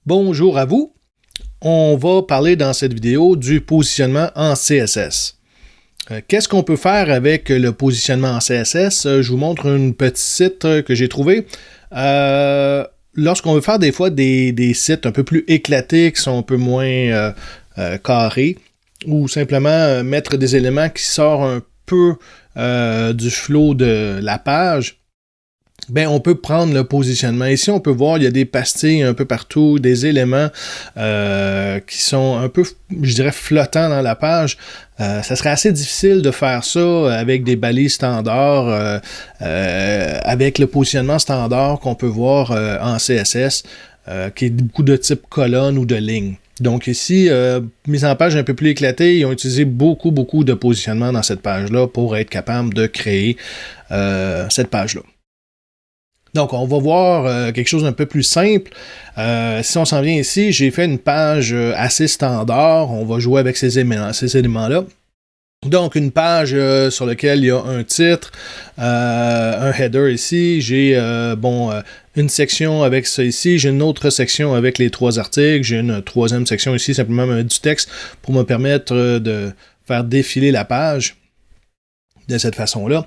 Bonjour à vous. On va parler dans cette vidéo du positionnement en CSS. Qu'est-ce qu'on peut faire avec le positionnement en CSS? Je vous montre un petit site que j'ai trouvé. Lorsqu'on veut faire des fois des sites un peu plus éclatés, qui sont un peu moins carrés, ou simplement mettre des éléments qui sortent un peu du flow de la page, ben, on peut prendre le positionnement. Ici, on peut voir, il y a des pastilles un peu partout, des éléments qui sont un peu, je dirais, flottants dans la page. Ça serait assez difficile de faire ça avec des balises standards, avec le positionnement standard qu'on peut voir en CSS, qui est beaucoup de type colonne ou de ligne. Donc ici, mise en page un peu plus éclatée, ils ont utilisé beaucoup de positionnement dans cette page-là pour être capable de créer cette page-là. Donc, on va voir quelque chose d'un peu plus simple. Si on s'en vient ici, j'ai fait une page assez standard. On va jouer avec ces éléments-là. Donc, une page sur laquelle il y a un titre, un header ici. J'ai une section avec ça ici. J'ai une autre section avec les 3 articles. J'ai une troisième section ici, simplement du texte pour me permettre de faire défiler la page de cette façon-là.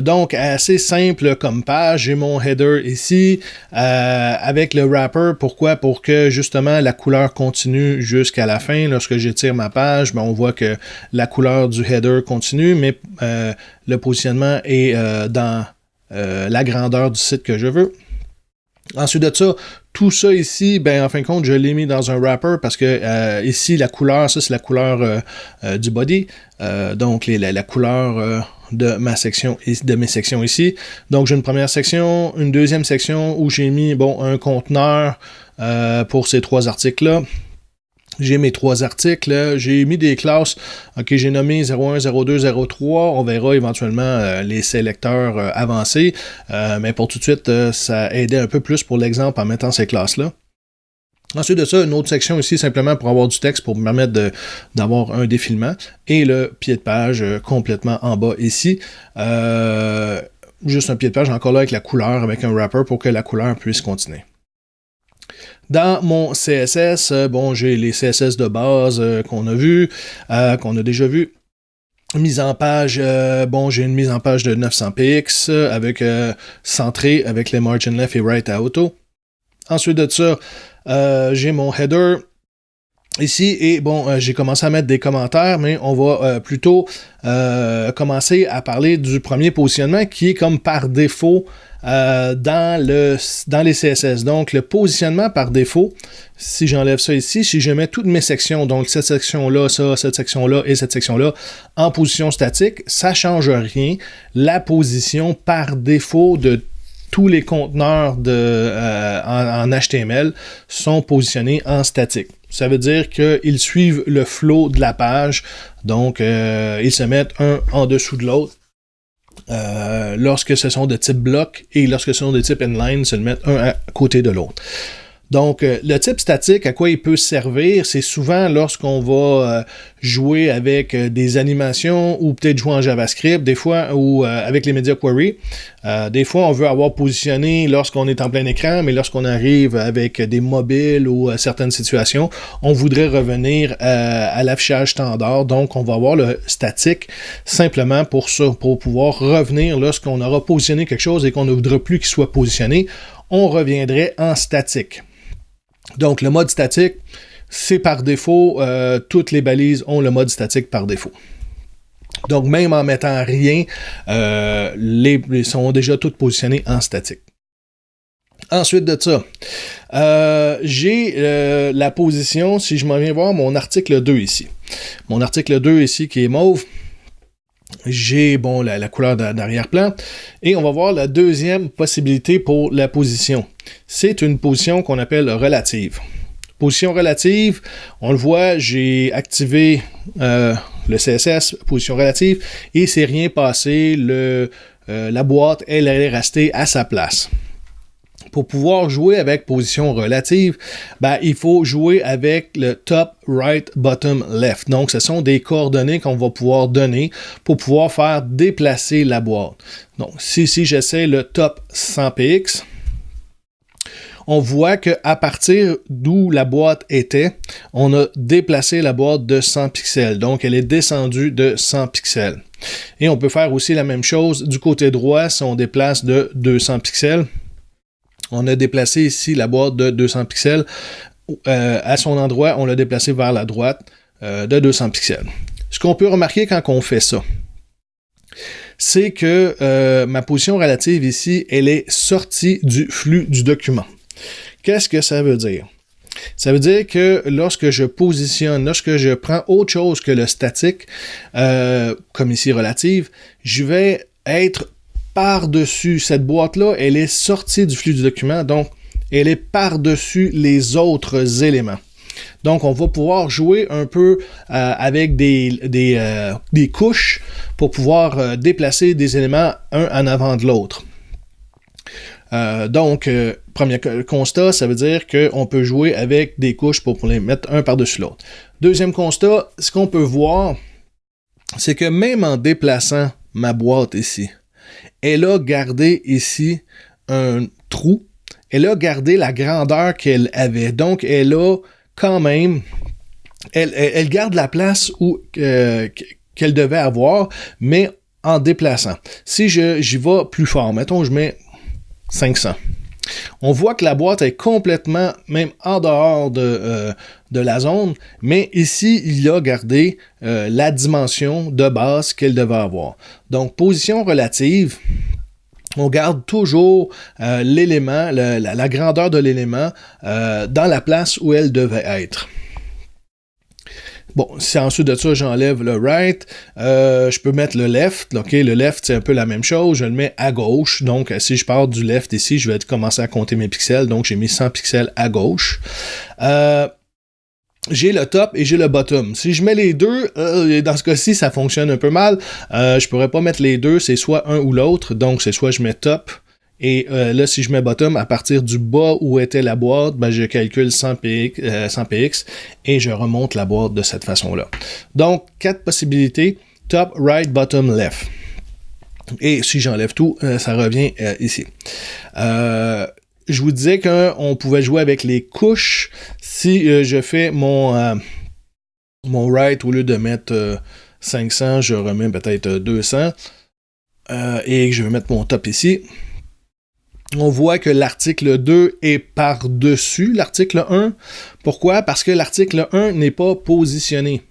Donc, assez simple comme page. J'ai mon header ici avec le wrapper. Pourquoi? Pour que justement la couleur continue jusqu'à la fin. Lorsque j'étire ma page, on voit que la couleur du header continue, mais le positionnement est dans la grandeur du site que je veux. Ensuite de ça, tout ça ici, en fin de compte, je l'ai mis dans un wrapper parce que ici, la couleur, ça c'est la couleur du body. Donc, la couleur de ma section de mes sections ici. Donc, j'ai une première section, une deuxième section où j'ai mis un conteneur pour ces 3 articles-là. J'ai mes 3 articles, j'ai mis des classes que j'ai nommées 01, 02, 03. On verra éventuellement les sélecteurs avancés, mais pour tout de suite, ça aidait un peu plus pour l'exemple en mettant ces classes-là. Ensuite de ça, une autre section ici, simplement pour avoir du texte, pour me permettre d'avoir un défilement. Et le pied de page complètement en bas ici. Juste un pied de page encore là avec la couleur, avec un wrapper pour que la couleur puisse continuer. Dans mon CSS, j'ai les CSS de base qu'on a vu, qu'on a déjà vu. Mise en page, j'ai une mise en page de 900 px avec centré avec les margin left et right à auto. Ensuite de ça, j'ai mon header ici et j'ai commencé à mettre des commentaires, mais on va plutôt commencer à parler du premier positionnement qui est comme par défaut dans les CSS. Donc, le positionnement par défaut, si j'enlève ça ici, si je mets toutes mes sections, donc cette section-là, cette section-là et cette section-là, en position statique, ça ne change rien. La position par défaut de tous les conteneurs en HTML sont positionnés en statique. Ça veut dire qu'ils suivent le flow de la page, donc ils se mettent un en dessous de l'autre. Lorsque ce sont de type bloc et lorsque ce sont de type inline, ils se le mettent un à côté de l'autre. Donc, le type statique, à quoi il peut servir, c'est souvent lorsqu'on va jouer avec des animations ou peut-être jouer en JavaScript, des fois, ou avec les media query. Des fois, on veut avoir positionné lorsqu'on est en plein écran, mais lorsqu'on arrive avec des mobiles ou certaines situations, on voudrait revenir à l'affichage standard. Donc, on va avoir le statique simplement pour ça, pour pouvoir revenir lorsqu'on aura positionné quelque chose et qu'on ne voudra plus qu'il soit positionné, on reviendrait en statique. Donc, le mode statique, c'est par défaut, toutes les balises ont le mode statique par défaut. Donc, même en mettant rien, les sont déjà toutes positionnées en statique. Ensuite de ça, j'ai la position, si je m'en viens voir mon article 2 ici. Mon article 2 ici qui est mauve. J'ai la couleur d'arrière-plan et on va voir la deuxième possibilité pour la position. C'est une position qu'on appelle relative. Position relative, on le voit, j'ai activé le CSS, position relative, et c'est rien passé, la boîte, elle est restée à sa place. Pour pouvoir jouer avec position relative, il faut jouer avec le top, right, bottom, left. Donc, ce sont des coordonnées qu'on va pouvoir donner pour pouvoir faire déplacer la boîte. Donc, si j'essaie le top 100px, on voit qu'à partir d'où la boîte était, on a déplacé la boîte de 100 pixels. Donc, elle est descendue de 100 pixels. Et on peut faire aussi la même chose du côté droit si on déplace de 200 pixels. On a déplacé ici la boîte de 200 pixels. À son endroit, on l'a déplacé vers la droite de 200 pixels. Ce qu'on peut remarquer quand on fait ça, c'est que ma position relative ici, elle est sortie du flux du document. Qu'est-ce que ça veut dire? Ça veut dire que lorsque je positionne, lorsque je prends autre chose que le statique, comme ici relative, je vais être par-dessus. Cette boîte-là, elle est sortie du flux du document, donc elle est par-dessus les autres éléments. Donc, on va pouvoir jouer un peu avec des couches pour pouvoir déplacer des éléments un en avant de l'autre. Donc, premier constat, ça veut dire qu'on peut jouer avec des couches pour les mettre un par-dessus l'autre. Deuxième constat, ce qu'on peut voir, c'est que même en déplaçant ma boîte ici, elle a gardé ici un trou. Elle a gardé la grandeur qu'elle avait. Donc, elle a quand même... Elle garde la place qu'elle devait avoir, mais en déplaçant. Si j'y vais plus fort, mettons, je mets 500. On voit que la boîte est complètement, même en dehors de la zone, mais ici, il a gardé la dimension de base qu'elle devait avoir. Donc, position relative, on garde toujours l'élément, la grandeur de l'élément dans la place où elle devait être. Bon, si ensuite de ça, j'enlève le right, je peux mettre le left. OK, le left, c'est un peu la même chose. Je le mets à gauche. Donc, si je pars du left ici, je vais commencer à compter mes pixels. Donc, j'ai mis 100 pixels à gauche. J'ai le top et j'ai le bottom. Si je mets les deux, dans ce cas-ci, ça fonctionne un peu mal. Je pourrais pas mettre les deux, c'est soit un ou l'autre. Donc, c'est soit je mets top. Et là, si je mets bottom, à partir du bas où était la boîte, ben, je calcule 100 px et je remonte la boîte de cette façon-là. Donc, 4 possibilités. Top, right, bottom, left. Et si j'enlève tout, ça revient ici. Je vous disais qu'on pouvait jouer avec les couches. Si je fais mon right, au lieu de mettre 500, je remets peut-être 200. Et je vais mettre mon top ici. On voit que l'article 2 est par-dessus l'article 1. Pourquoi? Parce que l'article 1 n'est pas positionné.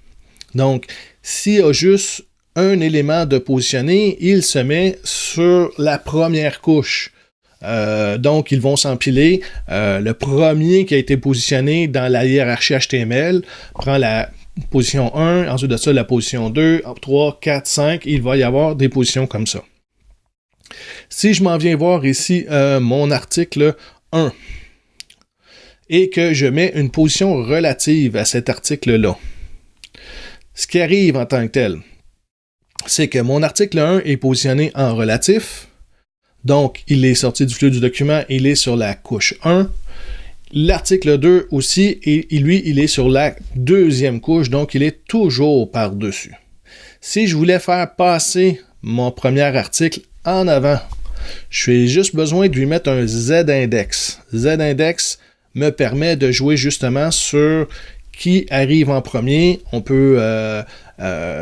Donc, s'il y a juste un élément de positionner, il se met sur la première couche. Donc, ils vont s'empiler. Le premier qui a été positionné dans la hiérarchie HTML prend la position 1, ensuite de ça, la position 2, 3, 4, 5. Il va y avoir des positions comme ça. Si je m'en viens voir ici mon article 1 et que je mets une position relative à cet article-là, ce qui arrive en tant que tel, c'est que mon article 1 est positionné en relatif, donc il est sorti du flux du document, il est sur la couche 1. L'article 2 aussi, et lui, il est sur la deuxième couche, donc il est toujours par-dessus. Si je voulais faire passer mon premier article en avant, j'ai juste besoin de lui mettre un Z-index. Z-index me permet de jouer justement sur qui arrive en premier. On peut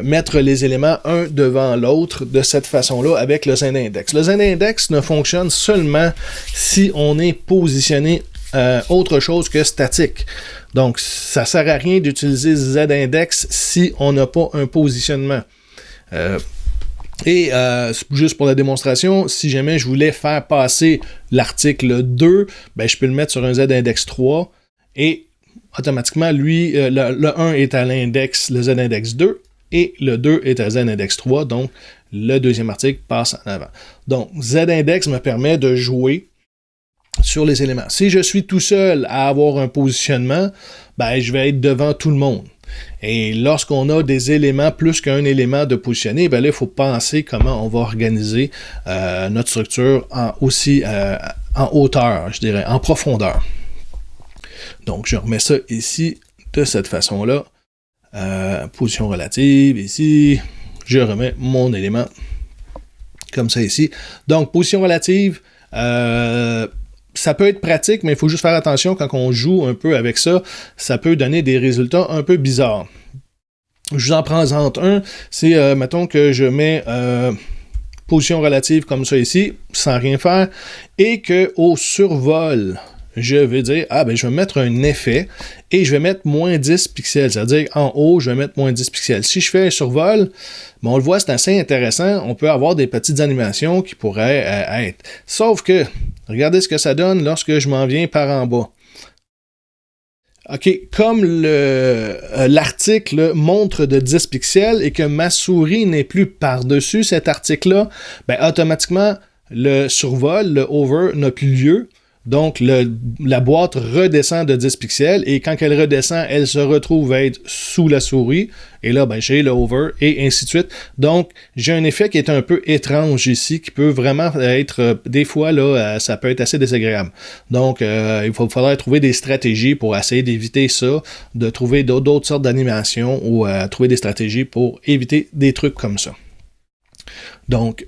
mettre les éléments un devant l'autre de cette façon-là avec le Z-index. Le Z-index ne fonctionne seulement si on est positionné autre chose que statique. Donc, ça ne sert à rien d'utiliser Z-index si on n'a pas un positionnement. Et juste pour la démonstration, si jamais je voulais faire passer l'article 2, ben, je peux le mettre sur un Z-index 3 et automatiquement, lui, le 1 est à l'index, le Z-index 2 et le 2 est à Z-index 3, donc le deuxième article passe en avant. Donc, Z-index me permet de jouer sur les éléments. Si je suis tout seul à avoir un positionnement, ben, je vais être devant tout le monde. Et lorsqu'on a des éléments, plus qu'un élément de positionner, ben là, il faut penser comment on va organiser notre structure en hauteur, je dirais, en profondeur. Donc, je remets ça ici de cette façon-là. Position relative, ici. Je remets mon élément comme ça ici. Donc, position relative, ça peut être pratique, mais il faut juste faire attention quand on joue un peu avec ça. Ça peut donner des résultats un peu bizarres. Je vous en présente un. C'est, mettons que je mets position relative comme ça ici, sans rien faire, et qu'au survol, je vais dire, je vais mettre un effet et je vais mettre moins 10 pixels. C'est-à-dire, en haut, je vais mettre moins 10 pixels. Si je fais un survol, on le voit, c'est assez intéressant. On peut avoir des petites animations qui pourraient être. Sauf que, regardez ce que ça donne lorsque je m'en viens par en bas. OK, comme l'article montre de 10 pixels et que ma souris n'est plus par-dessus cet article-là, automatiquement, le survol, le hover, n'a plus lieu. Donc, la boîte redescend de 10 pixels et quand elle redescend, elle se retrouve à être sous la souris. Et là, j'ai le hover et ainsi de suite. Donc, j'ai un effet qui est un peu étrange ici, qui peut vraiment être, des fois, là, ça peut être assez désagréable. Donc, il faudrait trouver des stratégies pour essayer d'éviter ça, de trouver d'autres sortes d'animations ou trouver des stratégies pour éviter des trucs comme ça. Donc,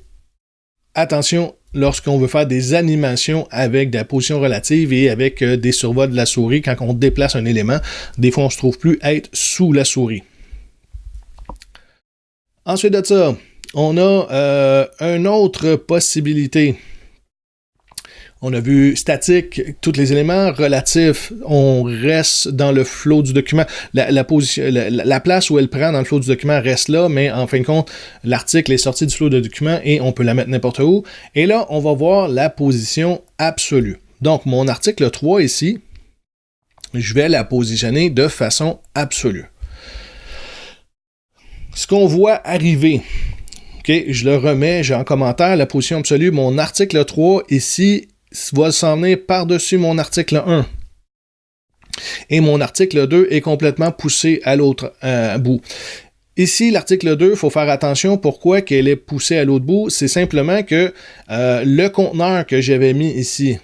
attention, lorsqu'on veut faire des animations avec de la position relative et avec des survols de la souris, quand on déplace un élément, des fois on ne se trouve plus être sous la souris. Ensuite de ça, on a une autre possibilité. On a vu statique, tous les éléments relatifs, on reste dans le flow du document. La place où elle prend dans le flow du document reste là, mais en fin de compte, l'article est sorti du flow du document et on peut la mettre n'importe où. Et là, on va voir la position absolue. Donc, mon article 3 ici, je vais la positionner de façon absolue. Ce qu'on voit arriver, OK, je le remets, j'ai en commentaire la position absolue, mon article 3 ici, va s'en venir par-dessus mon article 1. Et mon article 2 est complètement poussé à l'autre bout. Ici, l'article 2, il faut faire attention. Pourquoi qu'elle est poussée à l'autre bout? C'est simplement que le conteneur que j'avais mis ici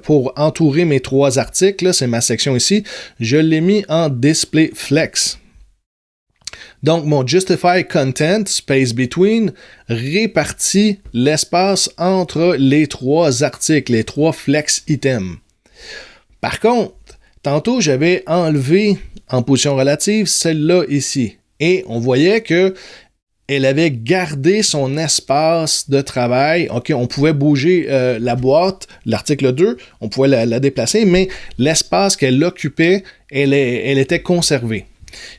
pour entourer mes 3 articles, là, c'est ma section ici, je l'ai mis en Display Flex. Donc, mon Justify Content, Space Between, répartit l'espace entre les 3 articles, les 3 flex items. Par contre, tantôt, j'avais enlevé en position relative celle-là ici. Et on voyait que elle avait gardé son espace de travail. OK, on pouvait bouger la boîte, l'article 2, on pouvait la déplacer, mais l'espace qu'elle occupait, elle était conservée.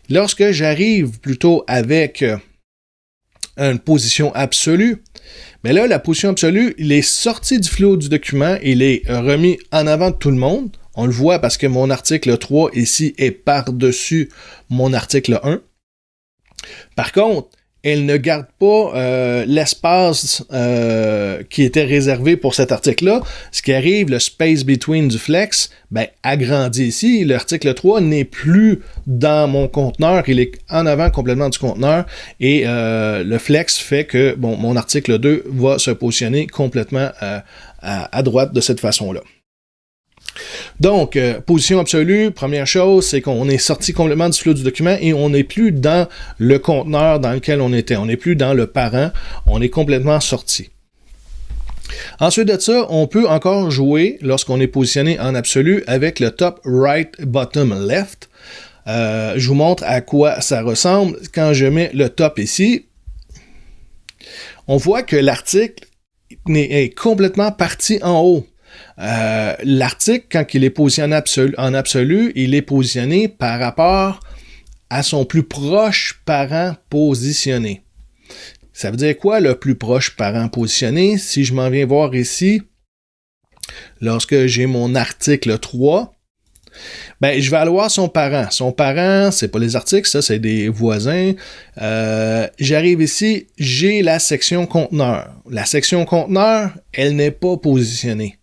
Lorsque j'arrive plutôt avec une position absolue, mais là, la position absolue, il est sorti du flow du document, il est remis en avant de tout le monde. On le voit parce que mon article 3 ici est par-dessus mon article 1. Par contre, elle ne garde pas l'espace qui était réservé pour cet article-là. Ce qui arrive, le space between du flex, agrandit ici. L'article 3 n'est plus dans mon conteneur, il est en avant complètement du conteneur et le flex fait que mon article 2 va se positionner complètement à droite de cette façon-là. Donc, position absolue, première chose, c'est qu'on est sorti complètement du flot du document et on n'est plus dans le conteneur dans lequel on était. On n'est plus dans le parent, on est complètement sorti. Ensuite de ça, on peut encore jouer, lorsqu'on est positionné en absolu, avec le top right, bottom left. Je vous montre à quoi ça ressemble. Quand je mets le top ici, on voit que l'article est complètement parti en haut. L'article, quand il est positionné en absolu, il est positionné par rapport à son plus proche parent positionné. Ça veut dire quoi, le plus proche parent positionné? Si je m'en viens voir ici, lorsque j'ai mon article 3, je vais aller voir son parent. Son parent, c'est pas les articles, ça, c'est des voisins. J'arrive ici, j'ai la section conteneur. La section conteneur, elle n'est pas positionnée.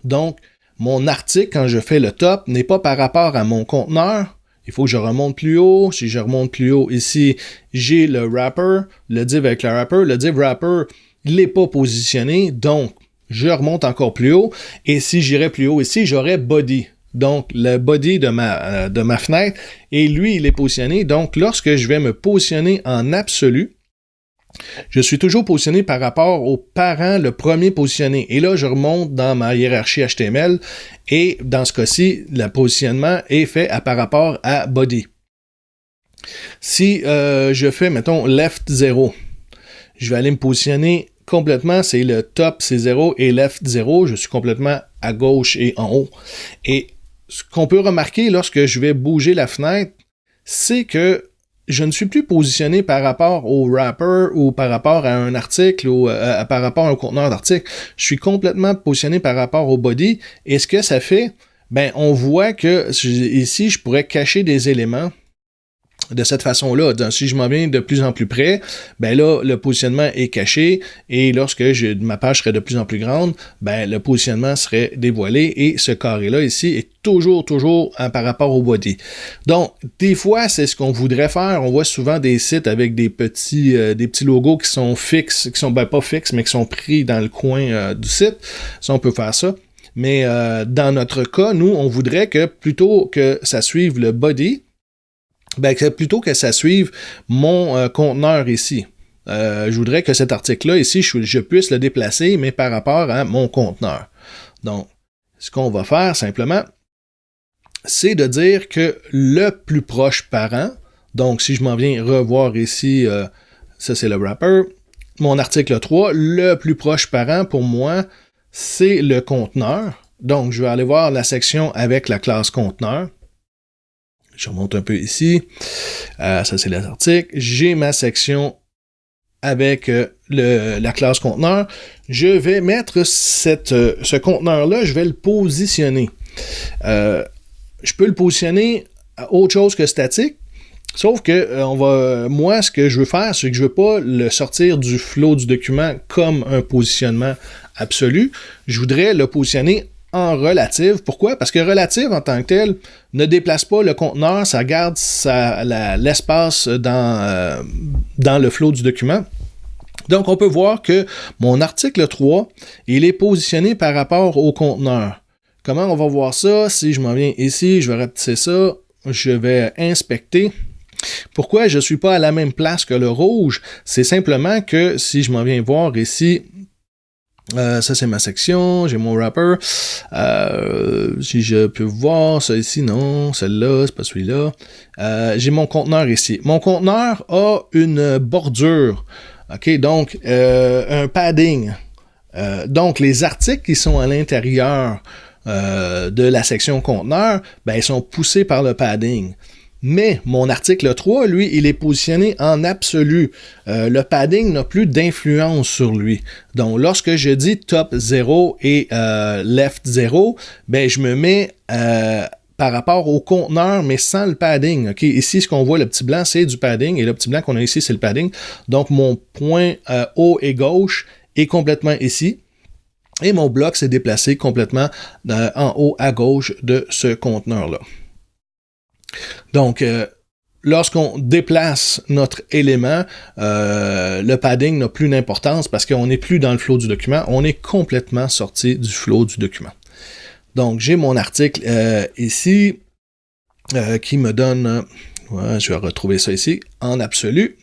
Donc, mon article, quand je fais le top, n'est pas par rapport à mon conteneur. Il faut que je remonte plus haut. Si je remonte plus haut, ici, j'ai le wrapper, le div avec le wrapper. Le div wrapper, il n'est pas positionné, donc je remonte encore plus haut. Et si j'irais plus haut ici, j'aurais body. Donc, le body de ma fenêtre, et lui, il est positionné. Donc, lorsque je vais me positionner en absolu, Je suis toujours positionné par rapport au parent, le premier positionné. Et là, je remonte dans ma hiérarchie HTML et dans ce cas-ci, le positionnement est fait par rapport à body. Si je fais, mettons, left 0, je vais aller me positionner complètement, c'est le top, c'est 0 et left 0, je suis complètement à gauche et en haut. Et ce qu'on peut remarquer lorsque je vais bouger la fenêtre, c'est que je ne suis plus positionné par rapport au wrapper ou par rapport à un article ou par rapport à un conteneur d'article. Je suis complètement positionné par rapport au body. Et ce que ça fait, ben, on voit que ici, je pourrais cacher des éléments de cette façon-là. Donc, si je m'en viens de plus en plus près, ben là, le positionnement est caché et lorsque ma page serait de plus en plus grande, ben le positionnement serait dévoilé et ce carré-là ici est toujours par rapport au body. Donc, des fois, c'est ce qu'on voudrait faire. On voit souvent des sites avec des petits logos qui sont fixes, qui sont pas fixes, mais qui sont pris dans le coin du site. Ça, on peut faire ça. Mais dans notre cas, nous, on voudrait que plutôt que ça suive le body, ben, plutôt que ça suive mon conteneur ici. Je voudrais que cet article-là, ici, je puisse le déplacer, mais par rapport à mon conteneur. Donc, ce qu'on va faire simplement, c'est de dire que le plus proche parent, donc si je m'en viens revoir ici, ça c'est le wrapper, mon article 3, le plus proche parent pour moi, c'est le conteneur. Donc, je vais aller voir la section avec la classe conteneur. Je remonte un peu ici. Ça, c'est les articles. J'ai ma section avec la classe conteneur. Je vais mettre ce conteneur-là, je vais le positionner. Je peux le positionner à autre chose que statique, sauf que moi, ce que je veux faire, c'est que je ne veux pas le sortir du flow du document comme un positionnement absolu. Je voudrais le positionner en relative. Pourquoi? Parce que relative en tant que tel ne déplace pas le conteneur, ça garde l'espace dans le flow du document. Donc, on peut voir que mon article 3, il est positionné par rapport au conteneur. Comment on va voir ça? Si je m'en viens ici, je vais rapetisser ça, je vais inspecter. Pourquoi je ne suis pas à la même place que le rouge? C'est simplement que si je m'en viens voir ici, ça c'est ma section, j'ai mon wrapper. Si je peux voir ça ici, non, celle-là, c'est pas celui-là. J'ai mon conteneur ici. Mon conteneur a une bordure, ok, donc un padding. Donc les articles qui sont à l'intérieur de la section conteneur, ben ils sont poussés par le padding. Mais mon article 3, lui, il est positionné en absolu. Le padding n'a plus d'influence sur lui. Donc, lorsque je dis top 0 et left 0, ben, je me mets par rapport au conteneur, mais sans le padding. Okay? Ici, ce qu'on voit, le petit blanc, c'est du padding, et le petit blanc qu'on a ici, c'est le padding. Donc, mon point haut et gauche est complètement ici. Et mon bloc s'est déplacé complètement en haut à gauche de ce conteneur-là. Donc, lorsqu'on déplace notre élément, le padding n'a plus d'importance parce qu'on n'est plus dans le flow du document, on est complètement sorti du flow du document. Donc, j'ai mon article ici qui me donne, je vais retrouver ça ici, en absolu.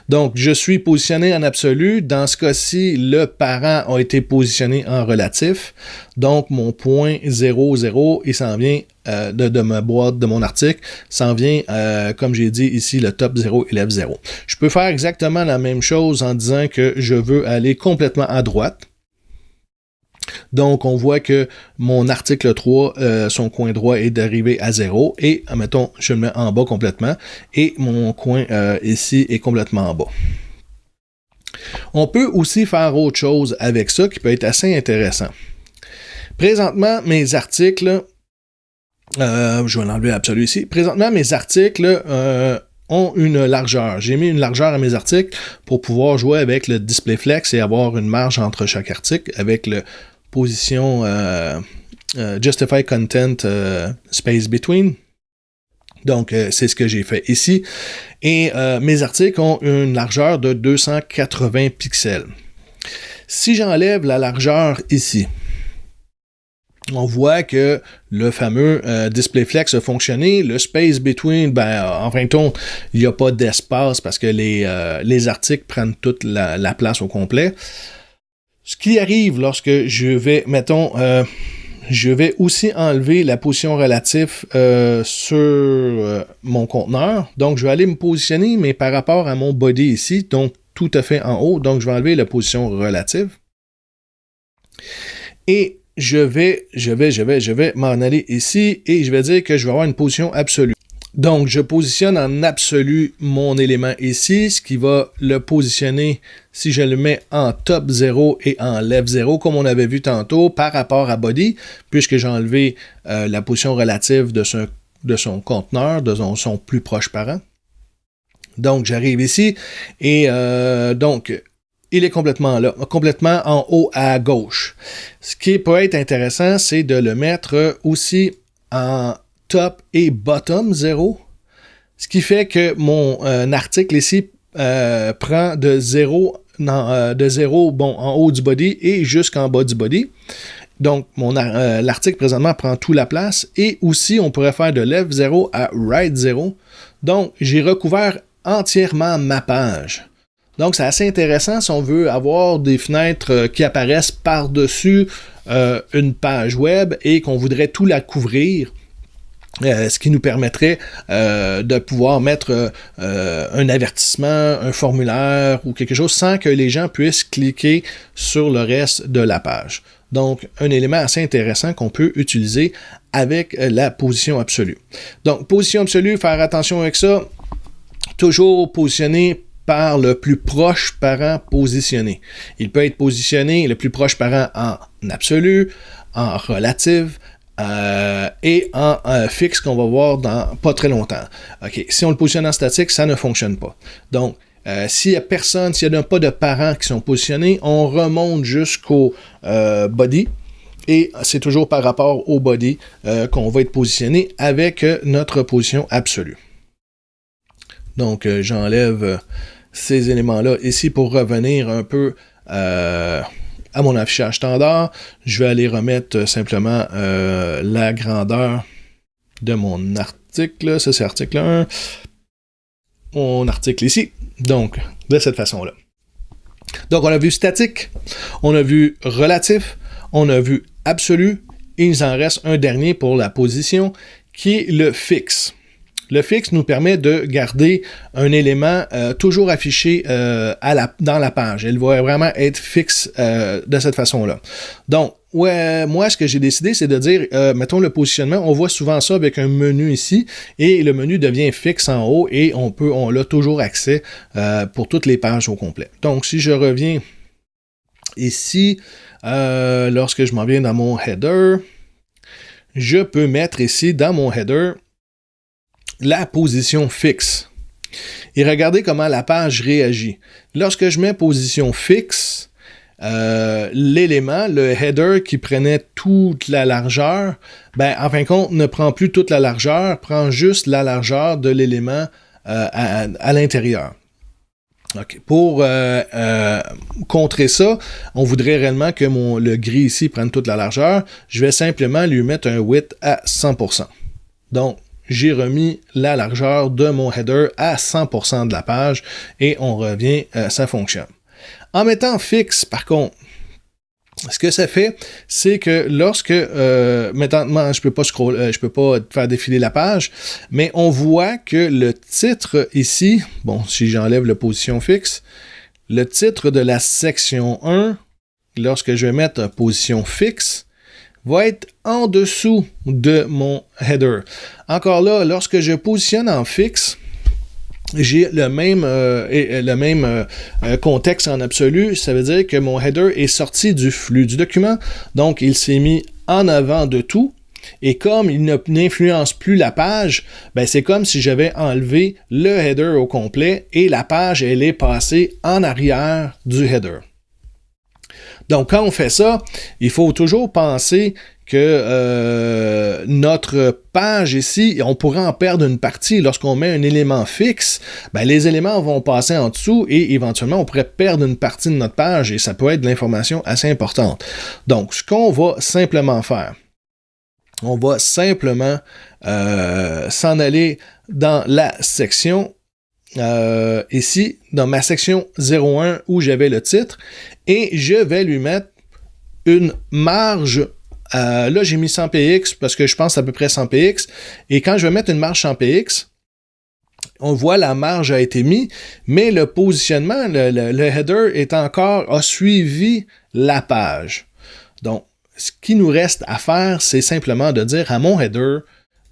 Donc, je suis positionné en absolu. Dans ce cas-ci, le parent a été positionné en relatif. Donc, mon point 0, 0, il s'en vient de ma boîte, de mon article, s'en vient, comme j'ai dit ici, le top 0 et left 0. Je peux faire exactement la même chose en disant que je veux aller complètement à droite. Donc, on voit que mon article 3, son coin droit est d'arriver à 0 et, admettons, je le mets en bas complètement et mon coin ici est complètement en bas. On peut aussi faire autre chose avec ça qui peut être assez intéressant. Présentement, mes articles, je vais l'enlever absolu ici. Présentement, mes articles ont une largeur. J'ai mis une largeur à mes articles pour pouvoir jouer avec le display flex et avoir une marge entre chaque article avec le position Justify Content Space Between. Donc, c'est ce que j'ai fait ici. Et mes articles ont une largeur de 280 pixels. Si j'enlève la largeur ici, on voit que le fameux display flex a fonctionné. Le space between, en fin de compte, il n'y a pas d'espace parce que les articles prennent toute la place au complet. Ce qui arrive lorsque je vais, mettons, je vais aussi enlever la position relative sur mon conteneur. Donc, je vais aller me positionner, mais par rapport à mon body ici, donc tout à fait en haut. Donc, je vais enlever la position relative. Et je vais m'en aller ici et je vais dire que je vais avoir une position absolue. Donc, je positionne en absolu mon élément ici, ce qui va le positionner, si je le mets en top 0 et en left 0, comme on avait vu tantôt, par rapport à body, puisque j'ai enlevé la position relative de son conteneur, de son plus proche parent. Donc, j'arrive ici et donc, il est complètement là, complètement en haut à gauche. Ce qui peut être intéressant, c'est de le mettre aussi en top et bottom 0, ce qui fait que mon article ici prend de 0 en haut du body et jusqu'en bas du body. Donc, l'article présentement prend toute la place et aussi on pourrait faire de left 0 à right 0. Donc, j'ai recouvert entièrement ma page. Donc, c'est assez intéressant si on veut avoir des fenêtres qui apparaissent par-dessus une page web et qu'on voudrait tout la couvrir. Ce qui nous permettrait de pouvoir mettre un avertissement, un formulaire ou quelque chose sans que les gens puissent cliquer sur le reste de la page. Donc, un élément assez intéressant qu'on peut utiliser avec la position absolue. Donc, position absolue, faire attention avec ça. Toujours positionner par le plus proche parent positionné. Il peut être positionné le plus proche parent en absolu, en relative, et en fixe qu'on va voir dans pas très longtemps. OK. Si on le positionne en statique, ça ne fonctionne pas. Donc, s'il n'y a personne, s'il n'y a pas de parents qui sont positionnés, on remonte jusqu'au body et c'est toujours par rapport au body qu'on va être positionné avec notre position absolue. Donc, j'enlève ces éléments-là ici pour revenir un peu à mon affichage standard. Je vais aller remettre simplement la grandeur de mon article. Ça, c'est article 1. Mon article ici. Donc, de cette façon-là. Donc, on a vu statique, on a vu relatif, on a vu absolu, et il en reste un dernier pour la position, qui est le fixe. Le fixe nous permet de garder un élément toujours affiché dans la page. Elle va vraiment être fixe de cette façon-là. Donc, moi, ce que j'ai décidé, c'est de dire, mettons le positionnement, on voit souvent ça avec un menu ici, et le menu devient fixe en haut, et on a toujours accès pour toutes les pages au complet. Donc, si je reviens ici, lorsque je m'en viens dans mon header, je peux mettre ici, dans mon header, la position fixe. Et regardez comment la page réagit. Lorsque je mets position fixe, l'élément, le header qui prenait toute la largeur, en fin de compte, ne prend plus toute la largeur, prend juste la largeur de l'élément à l'intérieur. Okay. Pour contrer ça, on voudrait réellement que le gris ici prenne toute la largeur. Je vais simplement lui mettre un width à 100%. Donc, j'ai remis la largeur de mon header à 100% de la page et on revient, ça fonctionne. En mettant fixe, par contre, ce que ça fait, c'est que lorsque, maintenant, je peux pas faire défiler la page, mais on voit que le titre ici, bon, si j'enlève la position fixe, le titre de la section 1, lorsque je vais mettre position fixe, va être en dessous de mon header. Encore là, lorsque je positionne en fixe, j'ai le même contexte en absolu. Ça veut dire que mon header est sorti du flux du document. Donc, il s'est mis en avant de tout. Et comme il n'influence plus la page, c'est comme si j'avais enlevé le header au complet et la page, elle est passée en arrière du header. Donc, quand on fait ça, il faut toujours penser que notre page ici, on pourrait en perdre une partie. Lorsqu'on met un élément fixe, les éléments vont passer en dessous et éventuellement, on pourrait perdre une partie de notre page et ça peut être de l'information assez importante. Donc, ce qu'on va simplement faire, On va simplement s'en aller dans la section ici, dans ma section 01 où j'avais le titre, et je vais lui mettre une marge. Là, j'ai mis 100 px parce que je pense à peu près 100 px, et quand je vais mettre une marge 100 px, on voit la marge a été mise, mais le positionnement, le header a suivi la page. Donc, ce qui nous reste à faire, c'est simplement de dire à mon header,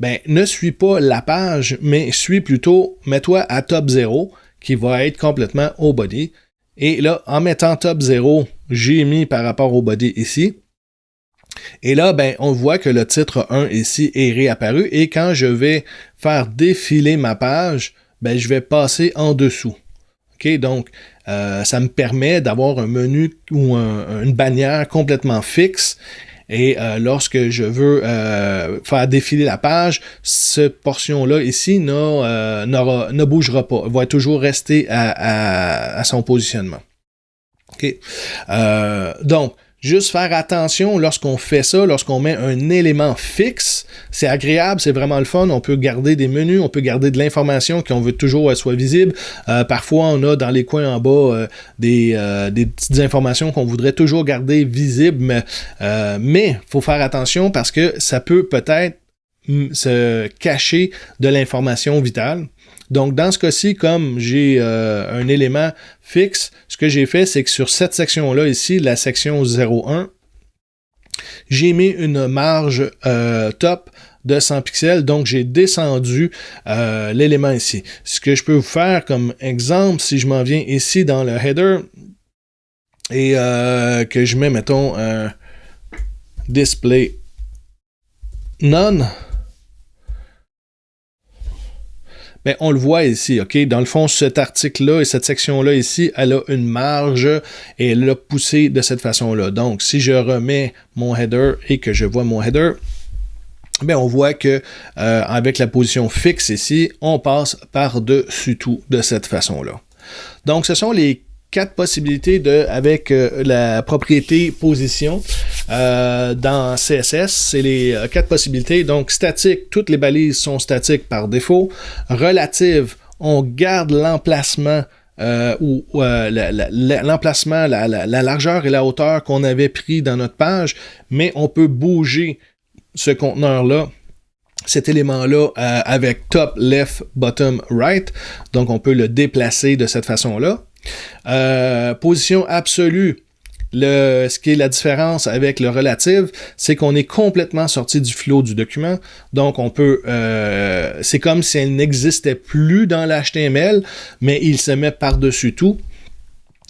ben, ne suis pas la page, mais suis plutôt, mets-toi à top 0, qui va être complètement au body. Et là, en mettant top 0, j'ai mis par rapport au body ici. Et là, ben, on voit que le titre 1 ici est réapparu. Et quand je vais faire défiler ma page, ben, je vais passer en dessous. OK? Donc, ça me permet d'avoir un menu ou une bannière complètement fixe. Et lorsque je veux faire défiler la page, cette portion-là ici ne bougera pas. Elle va toujours rester à son positionnement. OK? Donc, juste faire attention lorsqu'on fait ça, lorsqu'on met un élément fixe, c'est agréable, c'est vraiment le fun, on peut garder des menus, on peut garder de l'information qu'on veut toujours soit visible. Parfois, on a dans les coins en bas des petites informations qu'on voudrait toujours garder visibles, mais il faut faire attention parce que ça peut peut-être se cacher de l'information vitale. Donc, dans ce cas-ci, comme j'ai un élément fixe, ce que j'ai fait, c'est que sur cette section-là ici, la section 01, j'ai mis une marge top de 100 pixels, donc j'ai descendu l'élément ici. Ce que je peux vous faire comme exemple, si je m'en viens ici dans le header et que je mets, mettons, display none, ben, on le voit ici, OK? Dans le fond, cet article-là et cette section-là ici, elle a une marge et elle l'a poussé de cette façon-là. Donc, si je remets mon header et que je vois mon header, ben, on voit que avec la position fixe ici, on passe par-dessus tout de cette façon-là. Donc, ce sont les 4 possibilités avec la propriété position dans CSS. C'est les 4 possibilités. Donc, statique, toutes les balises sont statiques par défaut. Relative, on garde l'emplacement l'emplacement, la largeur et la hauteur qu'on avait pris dans notre page, mais on peut bouger ce conteneur-là, cet élément-là, avec top, left, bottom, right. Donc, on peut le déplacer de cette façon-là. Position absolue, ce qui est la différence avec le relative, c'est qu'on est complètement sorti du flow du document, donc on peut c'est comme si elle n'existait plus dans l'HTML, mais il se met par-dessus tout.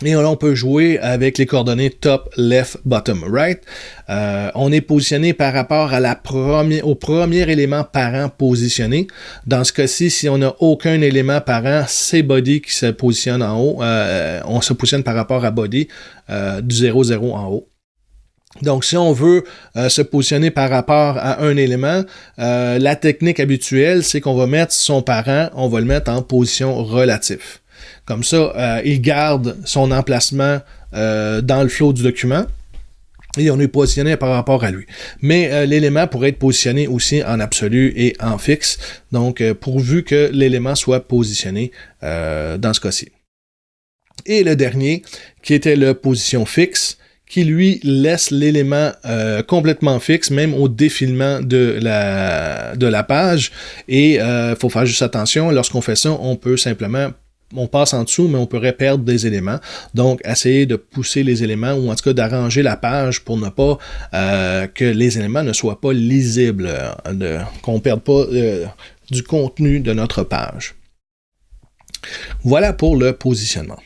Et là, on peut jouer avec les coordonnées top, left, bottom, right. On est positionné par rapport au premier élément parent positionné. Dans ce cas-ci, si on n'a aucun élément parent, c'est body qui se positionne en haut. On se positionne par rapport à body du 0,0 en haut. Donc, si on veut se positionner par rapport à un élément, la technique habituelle, c'est qu'on va mettre son parent, on va le mettre en position relative. Comme ça, il garde son emplacement dans le flow du document et on est positionné par rapport à lui. Mais l'élément pourrait être positionné aussi en absolu et en fixe, donc pourvu que l'élément soit positionné dans ce cas-ci. Et le dernier, qui était la position fixe, qui lui laisse l'élément complètement fixe, même au défilement de la page. Et il faut faire juste attention, lorsqu'on fait ça, on peut simplement on passe en dessous, mais on pourrait perdre des éléments. Donc, essayer de pousser les éléments ou en tout cas d'arranger la page pour ne pas que les éléments ne soient pas lisibles, qu'on ne perde pas du contenu de notre page. Voilà pour le positionnement.